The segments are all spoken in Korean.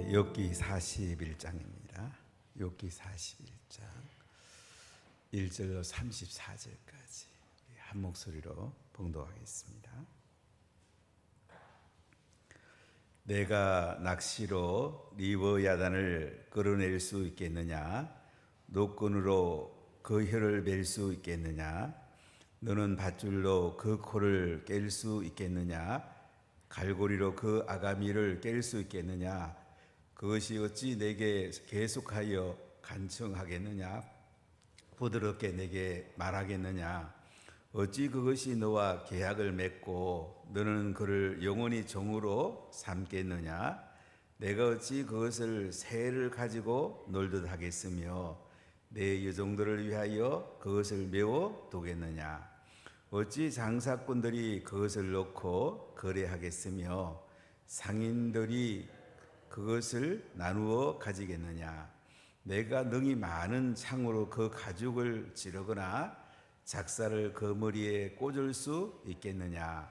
욥기 41장입니다. 욥기 41장 1절로 34절까지 한 목소리로 봉독하겠습니다. 내가 낚시로 리브야단을 끌어낼 수 있겠느냐? 노끈으로 그 혀를 맬 수 있겠느냐? 너는 밧줄로 그 코를 깰 수 있겠느냐? 갈고리로 그 아가미를 깰 수 있겠느냐? 그것이 어찌 내게 계속하여 간청하겠느냐? 부드럽게 내게 말하겠느냐? 어찌 그것이 너와 계약을 맺고 너는 그를 영원히 종으로 삼겠느냐? 내가 어찌 그것을 새를 가지고 놀듯 하겠으며 내 여종들을 위하여 그것을 메워 두겠느냐? 어찌 장사꾼들이 그것을 놓고 거래하겠으며 상인들이 그것을 나누어 가지겠느냐? 내가 능히 많은 창으로 그 가죽을 찌르거나 작사를 그 머리에 꽂을 수 있겠느냐?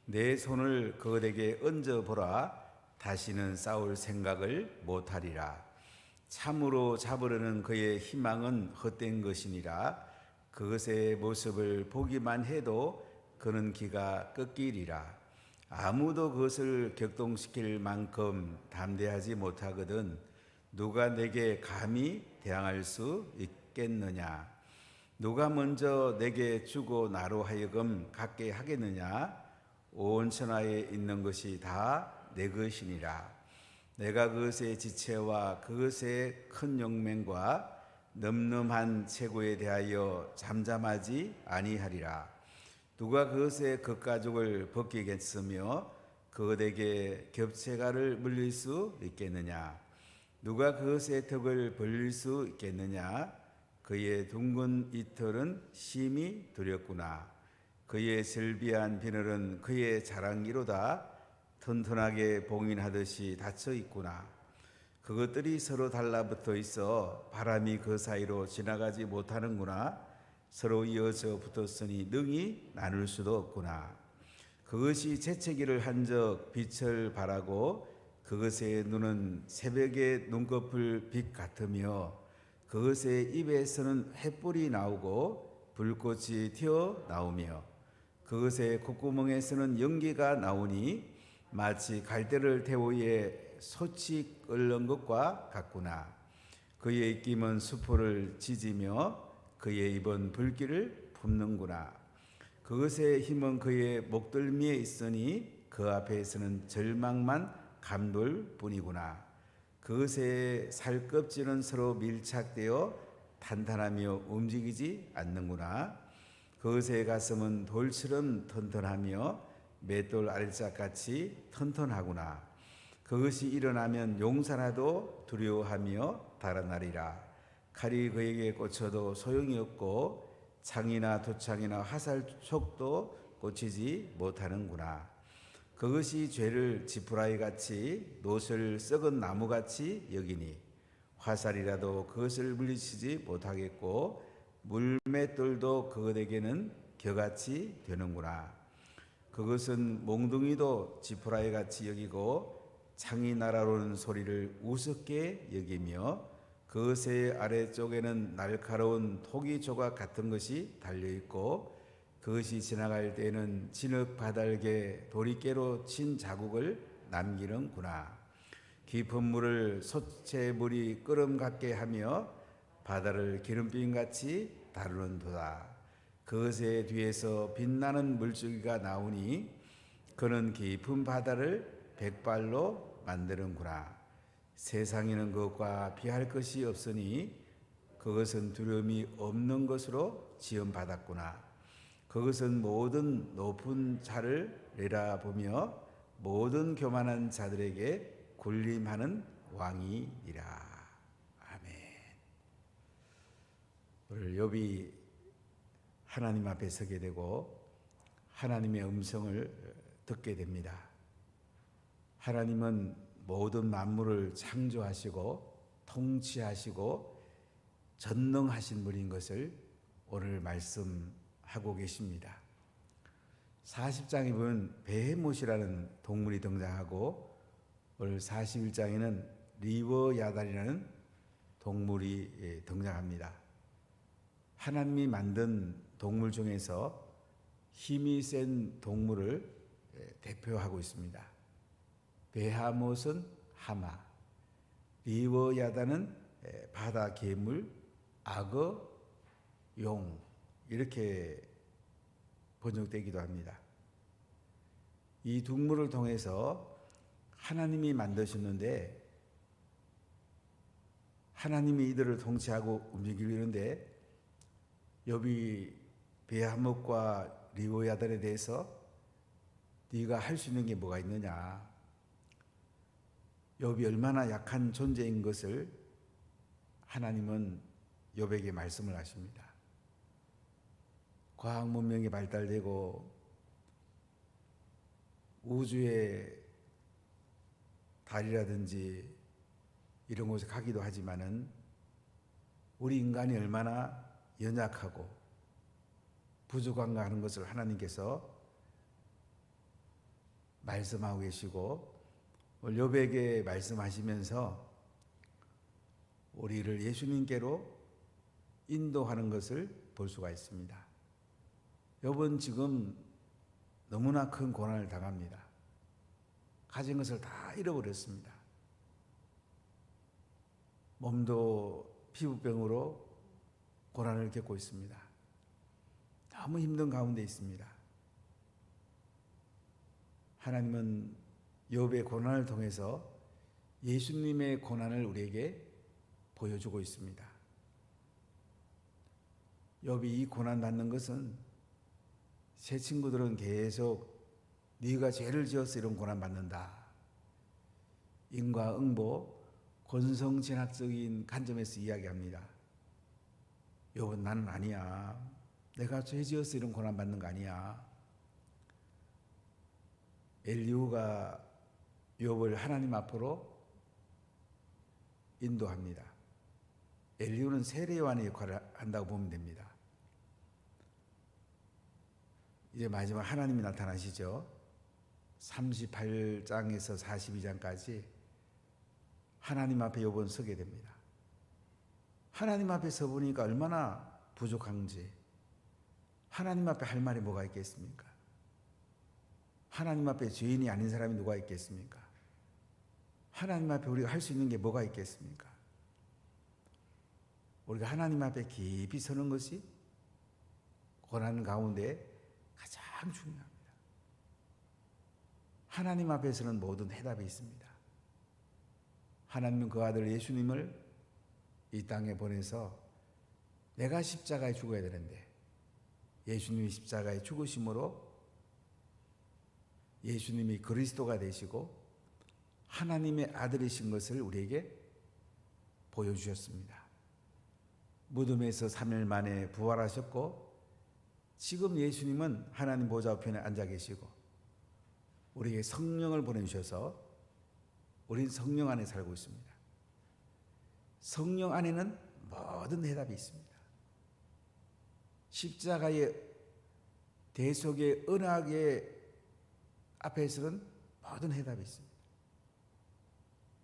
내 손을 그들에게 얹어보라. 다시는 싸울 생각을 못하리라. 참으로 잡으려는 그의 희망은 헛된 것이니라. 그것의 모습을 보기만 해도 그는 기가 꺾이리라. 아무도 그것을 격동시킬 만큼 담대하지 못하거든 누가 내게 감히 대항할 수 있겠느냐? 누가 먼저 내게 주고 나로 하여금 갖게 하겠느냐? 온 천하에 있는 것이 다 내 것이니라. 내가 그것의 지체와 그것의 큰 용맹과 넘넘한 체구에 대하여 잠잠하지 아니하리라. 누가 그것의 겉가죽을 벗기겠으며 그것에게 겹체가를 물릴 수 있겠느냐? 누가 그것의 턱을 벌릴 수 있겠느냐? 그의 둥근 이털은 심히 두렵구나. 그의 슬비한 비늘은 그의 자랑이로다. 튼튼하게 봉인하듯이 닫혀 있구나. 그것들이 서로 달라붙어 있어 바람이 그 사이로 지나가지 못하는구나. 서로 이어져 붙었으니 능히 나눌 수도 없구나. 그것이 재채기를 한 적 빛을 발하고 그것의 눈은 새벽의 눈꺼풀 빛 같으며 그것의 입에서는 횃불이 나오고 불꽃이 튀어나오며 그것의 콧구멍에서는 연기가 나오니 마치 갈대를 태우에 솥이 끓는 것과 같구나. 그의 입김은 수포를 찢으며 그의 입은 불길을 품는구나. 그것의 힘은 그의 목덜미에 있으니 그 앞에서는 절망만 감돌 뿐이구나. 그것의 살껍질은 서로 밀착되어 탄탄하며 움직이지 않는구나. 그것의 가슴은 돌처럼 튼튼하며 맷돌 아래짝같이 튼튼하구나. 그것이 일어나면 용사라도 두려워하며 달아나리라. 칼이 그에게 꽂혀도 소용이 없고 창이나 도창이나 화살촉도 꽂히지 못하는구나. 그것이 죄를 지푸라기같이 노를 썩은 나무같이 여기니 화살이라도 그것을 물리치지 못하겠고 물맷돌도 그것에게는 겨같이 되는구나. 그것은 몽둥이도 지푸라기같이 여기고 창이 날아오는 소리를 우습게 여기며 그것의 아래쪽에는 날카로운 토기 조각 같은 것이 달려있고 그것이 지나갈 때에는 진흙 바닥에 도리깨로 친 자국을 남기는구나. 깊은 물을 솥채물이 끓음 같게 하며 바다를 기름빈같이 다루는도다. 그것의 뒤에서 빛나는 물줄기가 나오니 그는 깊은 바다를 백발로 만드는구나. 세상에는 그것과 비할 것이 없으니 그것은 두려움이 없는 것으로 지음받았구나. 그것은 모든 높은 자를 내다보며 모든 교만한 자들에게 군림하는 왕이니라. 아멘. 오늘 욥이 하나님 앞에 서게 되고 하나님의 음성을 듣게 됩니다. 하나님은 모든 만물을 창조하시고 통치하시고 전능하신 분인 것을 오늘 말씀하고 계십니다. 40장에 보면 베헤못이라는 동물이 등장하고 오늘 41장에는 리워야단이라는 동물이 등장합니다. 하나님이 만든 동물 중에서 힘이 센 동물을 대표하고 있습니다. 베하못은 하마, 리워야단은 바다 괴물, 악어, 용 이렇게 번역되기도 합니다. 이 동물을 통해서 하나님이 만드셨는데 하나님이 이들을 통치하고 움직이고 이런데 욥이 베하못과 리워야단에 대해서 네가 할 수 있는 게 뭐가 있느냐? 욥이 얼마나 약한 존재인 것을 하나님은 욥에게 말씀을 하십니다. 과학 문명이 발달되고 우주의 달이라든지 이런 곳에 가기도 하지만은 우리 인간이 얼마나 연약하고 부족한가 하는 것을 하나님께서 말씀하고 계시고 욥에게 말씀하시면서 우리를 예수님께로 인도하는 것을 볼 수가 있습니다. 욥은 지금 너무나 큰 고난을 당합니다. 가진 것을 다 잃어버렸습니다. 몸도 피부병으로 고난을 겪고 있습니다. 너무 힘든 가운데 있습니다. 하나님은 욥의 고난을 통해서 예수님의 고난을 우리에게 보여주고 있습니다. 욥이 이 고난 받는 것은 새 친구들은 계속 네가 죄를 지어서 이런 고난 받는다. 인과응보, 권성진학적인 관점에서 이야기합니다. 욥은 나는 아니야. 내가 죄 지어서 이런 고난 받는 거 아니야. 엘리후가 욥을 하나님 앞으로 인도합니다. 엘리후는 세례요한의 역할을 한다고 보면 됩니다. 이제 마지막 하나님이 나타나시죠. 38장에서 42장까지 하나님 앞에 욥은 서게 됩니다. 하나님 앞에 서 보니까 얼마나 부족한지, 하나님 앞에 할 말이 뭐가 있겠습니까? 하나님 앞에 죄인이 아닌 사람이 누가 있겠습니까? 하나님 앞에 우리가 할 수 있는 게 뭐가 있겠습니까? 우리가 하나님 앞에 깊이 서는 것이 고난 가운데 가장 중요합니다. 하나님 앞에서는 모든 해답이 있습니다. 하나님은 그 아들 예수님을 이 땅에 보내서 내가 십자가에 죽어야 되는데 예수님이 십자가에 죽으심으로 예수님이 그리스도가 되시고 하나님의 아들이신 것을 우리에게 보여주셨습니다. 무덤에서 3일 만에 부활하셨고 지금 예수님은 하나님 보좌 우편에 앉아 계시고 우리에게 성령을 보내주셔서 우린 성령 안에 살고 있습니다. 성령 안에는 모든 해답이 있습니다. 십자가의 대속의 언약의 앞에서는 모든 해답이 있습니다.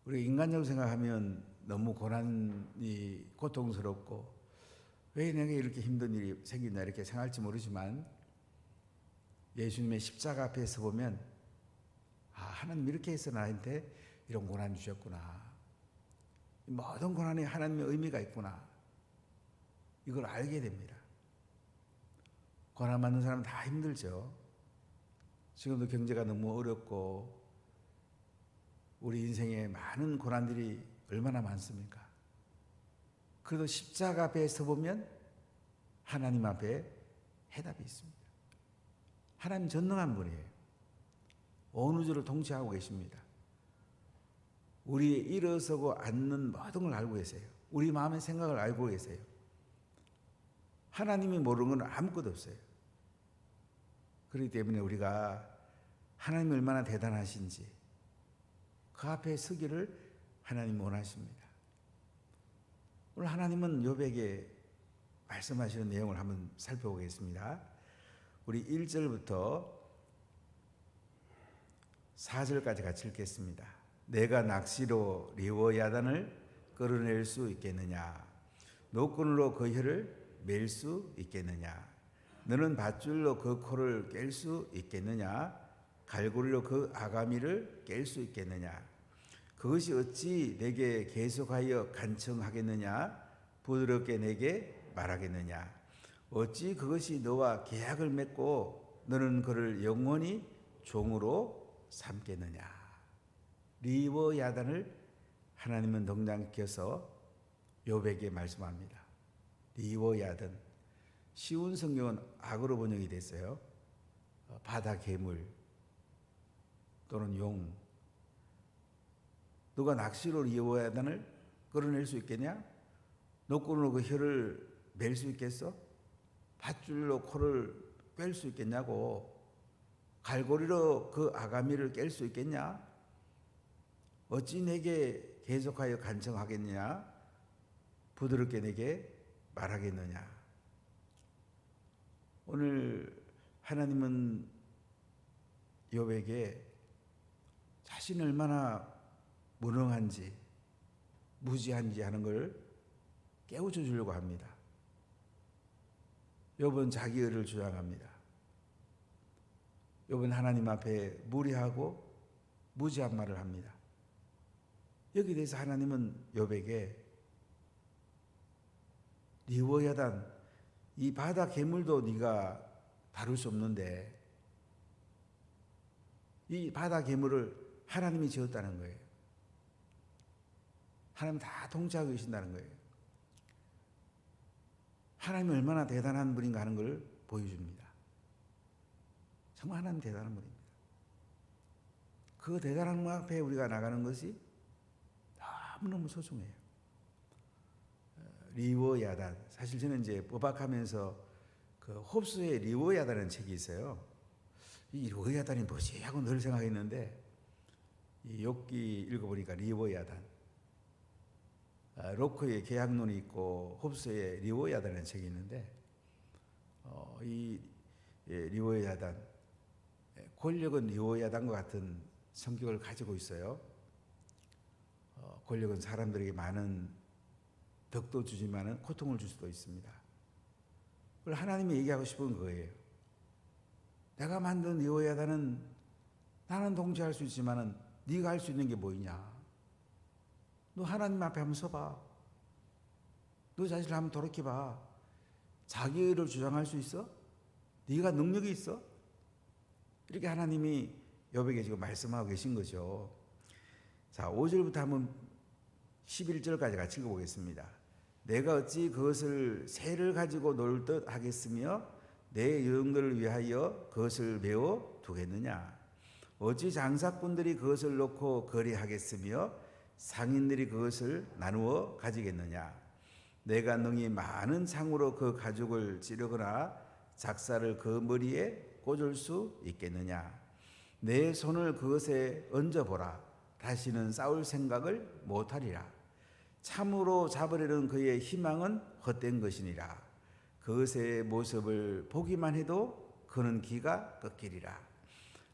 우리 인간적으로 생각하면 너무 고난이 고통스럽고 왜 내게 이렇게 힘든 일이 생기나 이렇게 생각할지 모르지만 예수님의 십자가 앞에 서 보면 하나님 이렇게 해서 나한테 이런 고난 주셨구나. 모든 고난에 하나님의 의미가 있구나. 이걸 알게 됩니다. 고난 받는 사람은 다 힘들죠. 지금도 경제가 너무 어렵고 우리 인생에 많은 고난들이 얼마나 많습니까? 그래도 십자가 앞에 서보면 하나님 앞에 해답이 있습니다. 하나님 전능한 분이에요. 온 우주를 통치하고 계십니다. 우리의 일어서고 앉는 모든 걸 알고 계세요. 우리 마음의 생각을 알고 계세요. 하나님이 모르는 건 아무것도 없어요. 그렇기 때문에 우리가 하나님이 얼마나 대단하신지 그 앞에 서기를 하나님이 원하십니다. 오늘 하나님은 욥에게 말씀하시는 내용을 한번 살펴보겠습니다. 우리 1절부터 4절까지 같이 읽겠습니다. 내가 낚시로 리워야단을 끌어낼 수 있겠느냐? 노끈으로 그 혀를 맬 수 있겠느냐? 너는 밧줄로 그 코를 깰 수 있겠느냐? 갈고리로 그 아가미를 깰 수 있겠느냐? 그것이 어찌 내게 계속하여 간청하겠느냐? 부드럽게 내게 말하겠느냐? 어찌 그것이 너와 계약을 맺고 너는 그를 영원히 종으로 삼겠느냐? 리워야단을 하나님은 동장시켜서 욥에게 말씀합니다. 리워야단. 쉬운 성경은 악으로 번역이 됐어요. 바다 괴물 또는 용. 너가 낚시로 리워야단을 끌어낼 수 있겠냐? 노끈으로 그 혀를 맬 수 있겠어? 밧줄로 코를 꿰 수 있겠냐고. 갈고리로 그 아가미를 깰 수 있겠냐? 어찌 내게 계속하여 간청하겠느냐? 부드럽게 내게 말하겠느냐? 오늘 하나님은 욥에게 자신이 얼마나 무능한지 무지한지 하는 걸 깨우쳐 주려고 합니다. 욥은 자기 의를 주장합니다. 욥은 하나님 앞에 무리하고 무지한 말을 합니다. 여기에 대해서 하나님은 욥에게 리워야단, 이 바다 괴물도 네가 다룰 수 없는데 이 바다 괴물을 하나님이 지었다는 거예요. 하나님 다 통치하고 계신다는 거예요. 하나님이 얼마나 대단한 분인가 하는 걸 보여줍니다. 정말 하나님 대단한 분입니다. 그 대단한 분 앞에 우리가 나가는 것이 너무너무 소중해요. 리워야단. 사실 저는 이제 법학하면서 그 홉스의 리워야단이라는 책이 있어요. 이 리워야단이 뭐지 하고 늘 생각했는데 이 욥기 읽어보니까 리워야단. 로커의 계약론이 있고 홉스의 리워야단이라는 책이 있는데 이 리워야단, 권력은 리워야단과 같은 성격을 가지고 있어요. 권력은 사람들에게 많은 덕도 주지만은 고통을 줄 수도 있습니다. 그걸 하나님이 얘기하고 싶은 거예요. 내가 만든 리워야단은 나는 통치할 수 있지만은 네가 할 수 있는 게 뭐냐? 너 하나님 앞에 한번 서봐. 너 자신을 한번 돌이켜봐. 자기 의를 주장할 수 있어? 네가 능력이 있어? 이렇게 하나님이 욥에게 지금 말씀하고 계신 거죠. 자, 5절부터 한번 11절까지 같이 읽어보겠습니다. 내가 어찌 그것을 새를 가지고 놀 듯 하겠으며 내 여종들을 위하여 그것을 메워 두겠느냐? 어찌 장사꾼들이 그것을 놓고 거래하겠으며 상인들이 그것을 나누어 가지겠느냐? 내가 능히 많은 창으로 그 가죽을 찌르거나 작사를 그 머리에 꽂을 수 있겠느냐? 내 손을 그것에 얹어보라. 다시는 싸울 생각을 못하리라. 참으로 잡으려는 그의 희망은 헛된 것이니라. 그것의 모습을 보기만 해도 그는 기가 꺾이리라.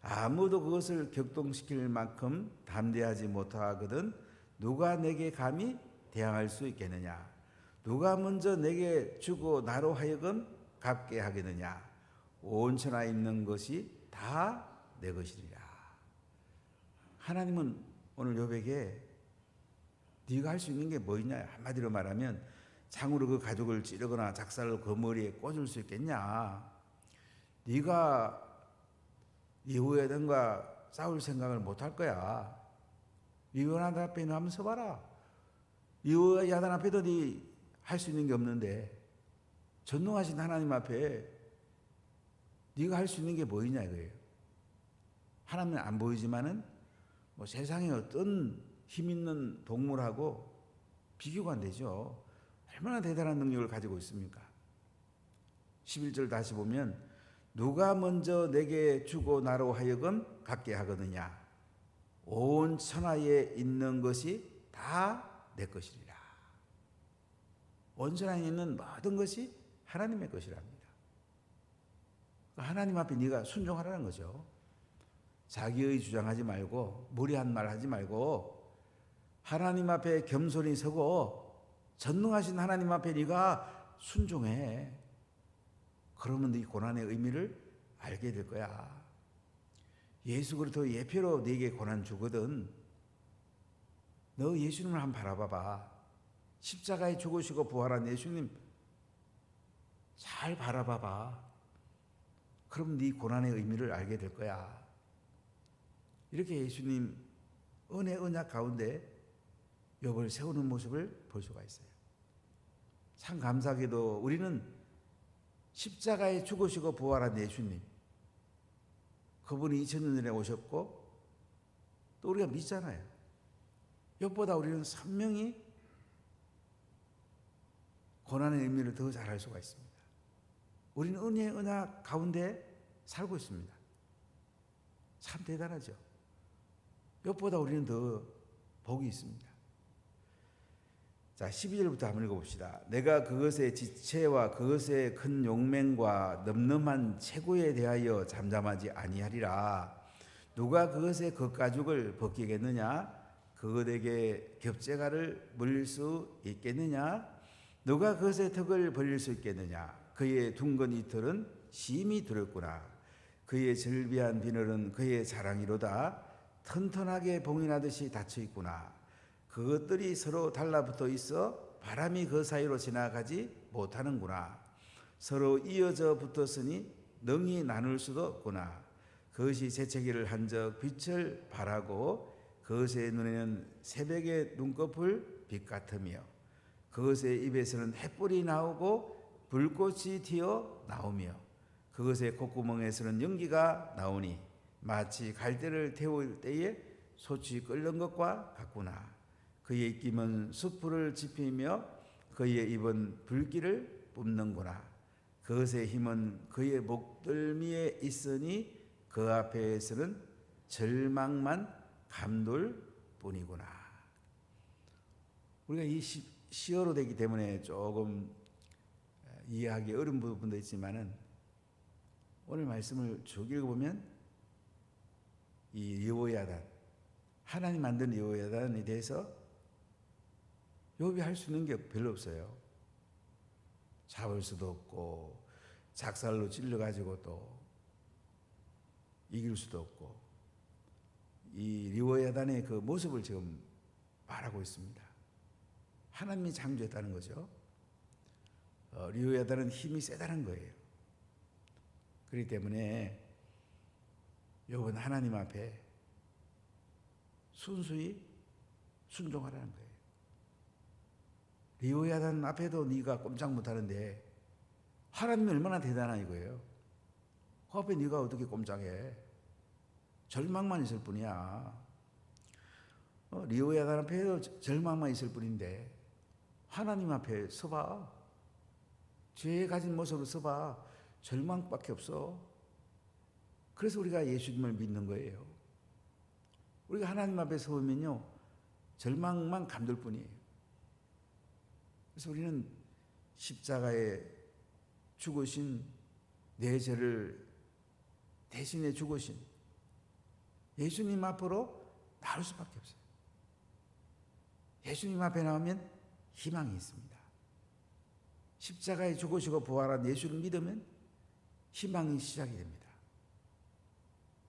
아무도 그것을 격동시킬 만큼 담대하지 못하거든 누가 내게 감히 대항할 수 있겠느냐? 누가 먼저 내게 주고 나로 하여금 갚게 하겠느냐? 온 천하에 있는 것이 다 내 것이리라. 하나님은 오늘 욥에게 네가 할 수 있는 게 뭐 있냐? 한마디로 말하면 창으로 그 가죽을 찌르거나 작사를 그 머리에 꽂을 수 있겠냐? 네가 리워야단과 싸울 생각을 못 할 거야. 리워야단 앞에 너 한번 서봐라. 리워야단 앞에도 네 할 수 있는 게 없는데 전능하신 하나님 앞에 네가 할 수 있는 게 뭐이냐 이거예요. 하나님은 안 보이지만은 뭐 세상에 어떤 힘 있는 동물하고 비교가 안 되죠. 얼마나 대단한 능력을 가지고 있습니까? 11절 다시 보면 누가 먼저 내게 주고 나로 하여금 갖게 하거느냐? 온 천하에 있는 것이 다 내 것이리라. 온 천하에 있는 모든 것이 하나님의 것이랍니다. 하나님 앞에 네가 순종하라는 거죠. 자기의 주장하지 말고 무리한 말 하지 말고 하나님 앞에 겸손히 서고 전능하신 하나님 앞에 네가 순종해. 그러면 네 고난의 의미를 알게 될 거야. 예수 그리스도 예표로 네게 고난 주거든. 너 예수님을 한번 바라봐봐. 십자가에 죽으시고 부활한 예수님 잘 바라봐봐. 그럼 네 고난의 의미를 알게 될 거야. 이렇게 예수님 은혜 언약 가운데 욥을 세우는 모습을 볼 수가 있어요. 참 감사하게도 우리는 십자가에 죽으시고 부활한 예수님, 그분이 2000년 전에 오셨고 또 우리가 믿잖아요. 욥보다 우리는 선명히 고난의 의미를 더 잘 알 수가 있습니다. 우리는 은혜의 언약 가운데 살고 있습니다. 참 대단하죠. 욥보다 우리는 더 복이 있습니다. 자, 12절부터 한번 읽어봅시다. 내가 그것의 지체와 그것의 큰 용맹과 넘넘한 체구에 대하여 잠잠하지 아니하리라. 누가 그것의 겉가죽을 벗기겠느냐? 그것에게 겹재가를 물릴 수 있겠느냐? 누가 그것의 턱을 벌릴 수 있겠느냐? 그의 둥근 이털은 심히 두렵구나. 그의 절비한 비늘은 그의 자랑이로다. 튼튼하게 봉인하듯이 닫혀 있구나. 그것들이 서로 달라붙어 있어 바람이 그 사이로 지나가지 못하는구나. 서로 이어져 붙었으니 능히 나눌 수도 없구나. 그것이 재채기를 한 적 빛을 발하고 그것의 눈에는 새벽의 눈꺼풀 빛 같으며 그것의 입에서는 햇불이 나오고 불꽃이 튀어 나오며 그것의 콧구멍에서는 연기가 나오니 마치 갈대를 태울 때에 솥이 끓는 것과 같구나. 그의 입김은 숯불을 지피며 그의 입은 불길을 뿜는구나. 그것의 힘은 그의 목덜미에 있으니 그 앞에서는 절망만 감돌 뿐이구나. 우리가 이 시어로 되기 때문에 조금 이해하기 어려운 부분도 있지만은 오늘 말씀을 쭉 읽어보면 이 여호야단, 하나님 만든 여호야단에 대해서 욥이 할 수 있는 게 별로 없어요. 잡을 수도 없고 작살로 찔러가지고 또 이길 수도 없고 이 여호야단의 그 모습을 지금 말하고 있습니다. 하나님이 창조했다는 거죠. 여호야단은 힘이 세다는 거예요. 그렇기 때문에 욥은 하나님 앞에 순수히 순종하라는 거예요. 여호야단 앞에도 네가 꼼짝 못하는데 하나님이 얼마나 대단한 이거예요. 그 앞에 네가 어떻게 꼼짝해. 절망만 있을 뿐이야. 여호야단 앞에도 절망만 있을 뿐인데 하나님 앞에 서봐. 죄에 가진 모습으로 서봐. 절망밖에 없어. 그래서 우리가 예수님을 믿는 거예요. 우리가 하나님 앞에 서면요 절망만 감돌 뿐이에요. 그래서 우리는 십자가에 죽으신 내 죄를 대신해 죽으신 예수님 앞으로 나올 수밖에 없어요. 예수님 앞에 나오면 희망이 있습니다. 십자가에 죽으시고 부활한 예수를 믿으면 희망이 시작이 됩니다.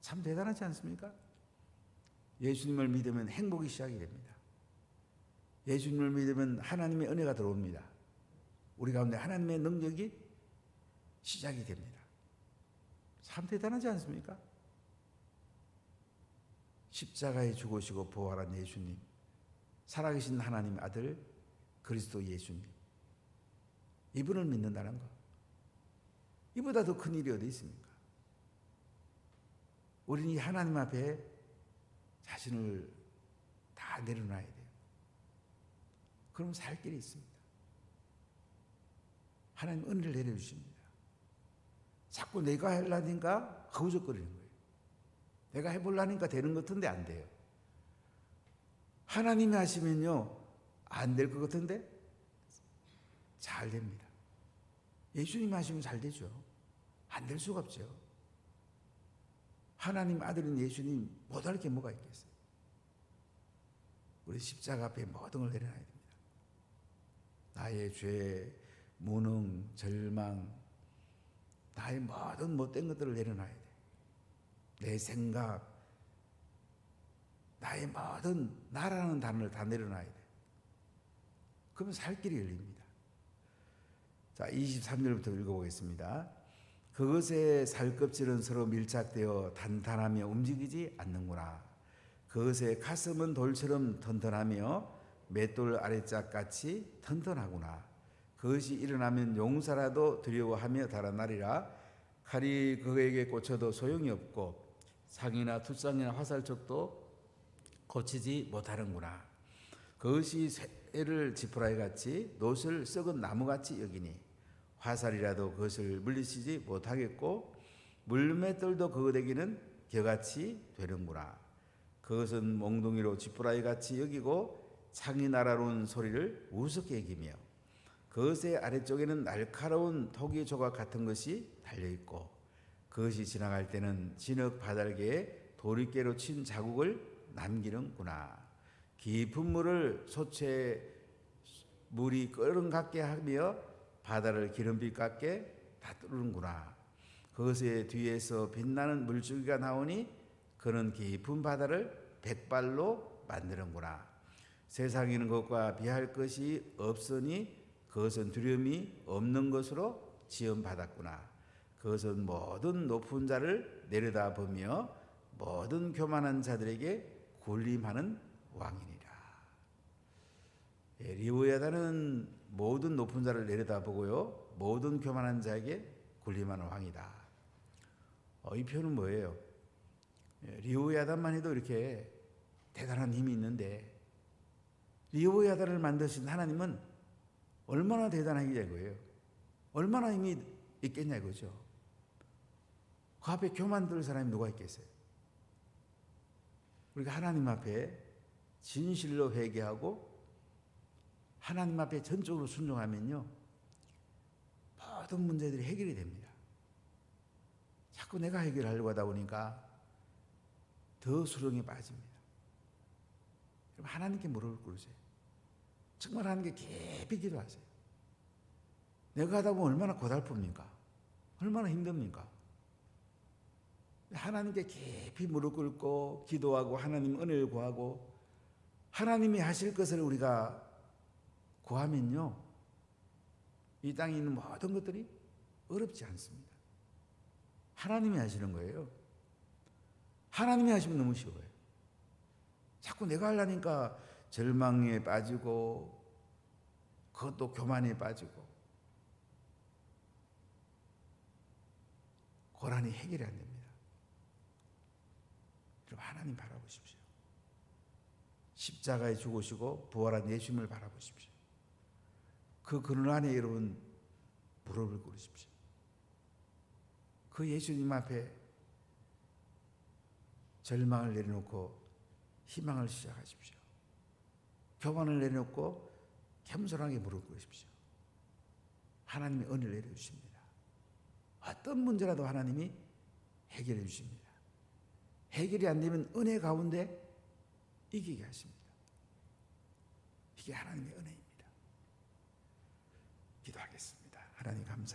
참 대단하지 않습니까? 예수님을 믿으면 행복이 시작이 됩니다. 예수님을 믿으면 하나님의 은혜가 들어옵니다. 우리 가운데 하나님의 능력이 시작이 됩니다. 참 대단하지 않습니까? 십자가에 죽으시고 부활한 예수님, 살아계신 하나님의 아들 그리스도 예수님, 이분을 믿는다는 것, 이보다 더 큰 일이 어디 있습니까? 우리는 이 하나님 앞에 자신을 다 내려놔야 돼요. 그럼 살 길이 있습니다. 하나님 은혜를 내려주십니다. 자꾸 내가 하려니까 허우적거리는 거예요. 내가 해보려니까 되는 것 같은데 안 돼요. 하나님이 하시면요 안 될 것 같은데 잘 됩니다. 예수님이 하시면 잘 되죠. 안 될 수가 없죠. 하나님 아들인 예수님 못할 게 뭐가 있겠어요? 우리 십자가 앞에 모든 걸 내려놔야 됩니다. 나의 죄, 무능, 절망, 나의 모든 못된 것들을 내려놔야 돼. 내 생각, 나의 모든 나라는 단어를 다 내려놔야 돼. 그러면 살 길이 열립니다. 자, 23절부터 읽어보겠습니다. 그것의 살껍질은 서로 밀착되어 단단하며 움직이지 않는구나. 그것의 가슴은 돌처럼 튼튼하며 맷돌 아래짝같이 튼튼하구나. 그것이 일어나면 용사라도 두려워하며 달아나리라. 칼이 그에게 꽂혀도 소용이 없고 상이나 투상이나 화살촉도 고치지 못하는구나. 그것이 쇠를 지푸라기 같이 놋을 썩은 나무같이 여기니 화살이라도 그것을 물리치지 못하겠고 물맷돌도 그것에게는 겨같이 되는구나. 그것은 몽둥이로 지푸라기 같이 여기고 창이 날아오는 소리를 우습게 여기며 그것의 아래쪽에는 날카로운 토기 조각 같은 것이 달려있고 그것이 지나갈 때는 진흙 바닥에 도리깨로 친 자국을 남기는구나. 깊은 물을 소채 물이 끓은 같게 하며 바다를 기름빛 같게 다투르는구나. 그것의 뒤에서 빛나는 물줄기가 나오니 그는 깊은 바다를 백발로 만드는구나. 세상에 있는 것과 비할 것이 없으니 그것은 두려움이 없는 것으로 지음받았구나. 그것은 모든 높은 자를 내려다보며 모든 교만한 자들에게 군림하는 왕이니라. 리오야다는 모든 높은 자를 내려다보고요, 모든 교만한 자에게 군림하는 왕이다. 이 표현은 뭐예요? 리오야단만 해도 이렇게 대단한 힘이 있는데 리오야단을 만드신 하나님은 얼마나 대단하냐 이거예요. 얼마나 힘이 있겠냐 이거죠. 그 앞에 교만 들 사람이 누가 있겠어요? 우리가 하나님 앞에 진실로 회개하고 하나님 앞에 전적으로 순종하면요, 모든 문제들이 해결이 됩니다. 자꾸 내가 해결하려고 하다 보니까 더 수렁에 빠집니다. 그럼 하나님께 무릎을 꿇으세요. 정말 하나님께 깊이 기도하세요. 내가 하다 보면 얼마나 고달픕니까? 얼마나 힘듭니까? 하나님께 깊이 무릎 꿇고 기도하고 하나님 은혜를 구하고 하나님이 하실 것을 우리가 구하면요, 이 땅에 있는 모든 것들이 어렵지 않습니다. 하나님이 하시는 거예요. 하나님이 하시면 너무 쉬워요. 자꾸 내가 하려니까 절망에 빠지고 그것도 교만에 빠지고 고난이 해결이 안 됩니다. 여러분, 하나님 바라보십시오. 십자가에 죽으시고 부활한 예수님을 바라보십시오. 그 그늘 안에 여러분 무릎을 꿇으십시오. 그 예수님 앞에 절망을 내려놓고 희망을 시작하십시오. 교만을 내려놓고 겸손하게 무릎 꿇으십시오. 하나님이 은혜를 내려주십니다. 어떤 문제라도 하나님이 해결해 주십니다. 해결이 안 되면 은혜 가운데 이기게 하십니다. 이게 하나님의 은혜입니다. 기도하겠습니다. 하나님 감사합니다.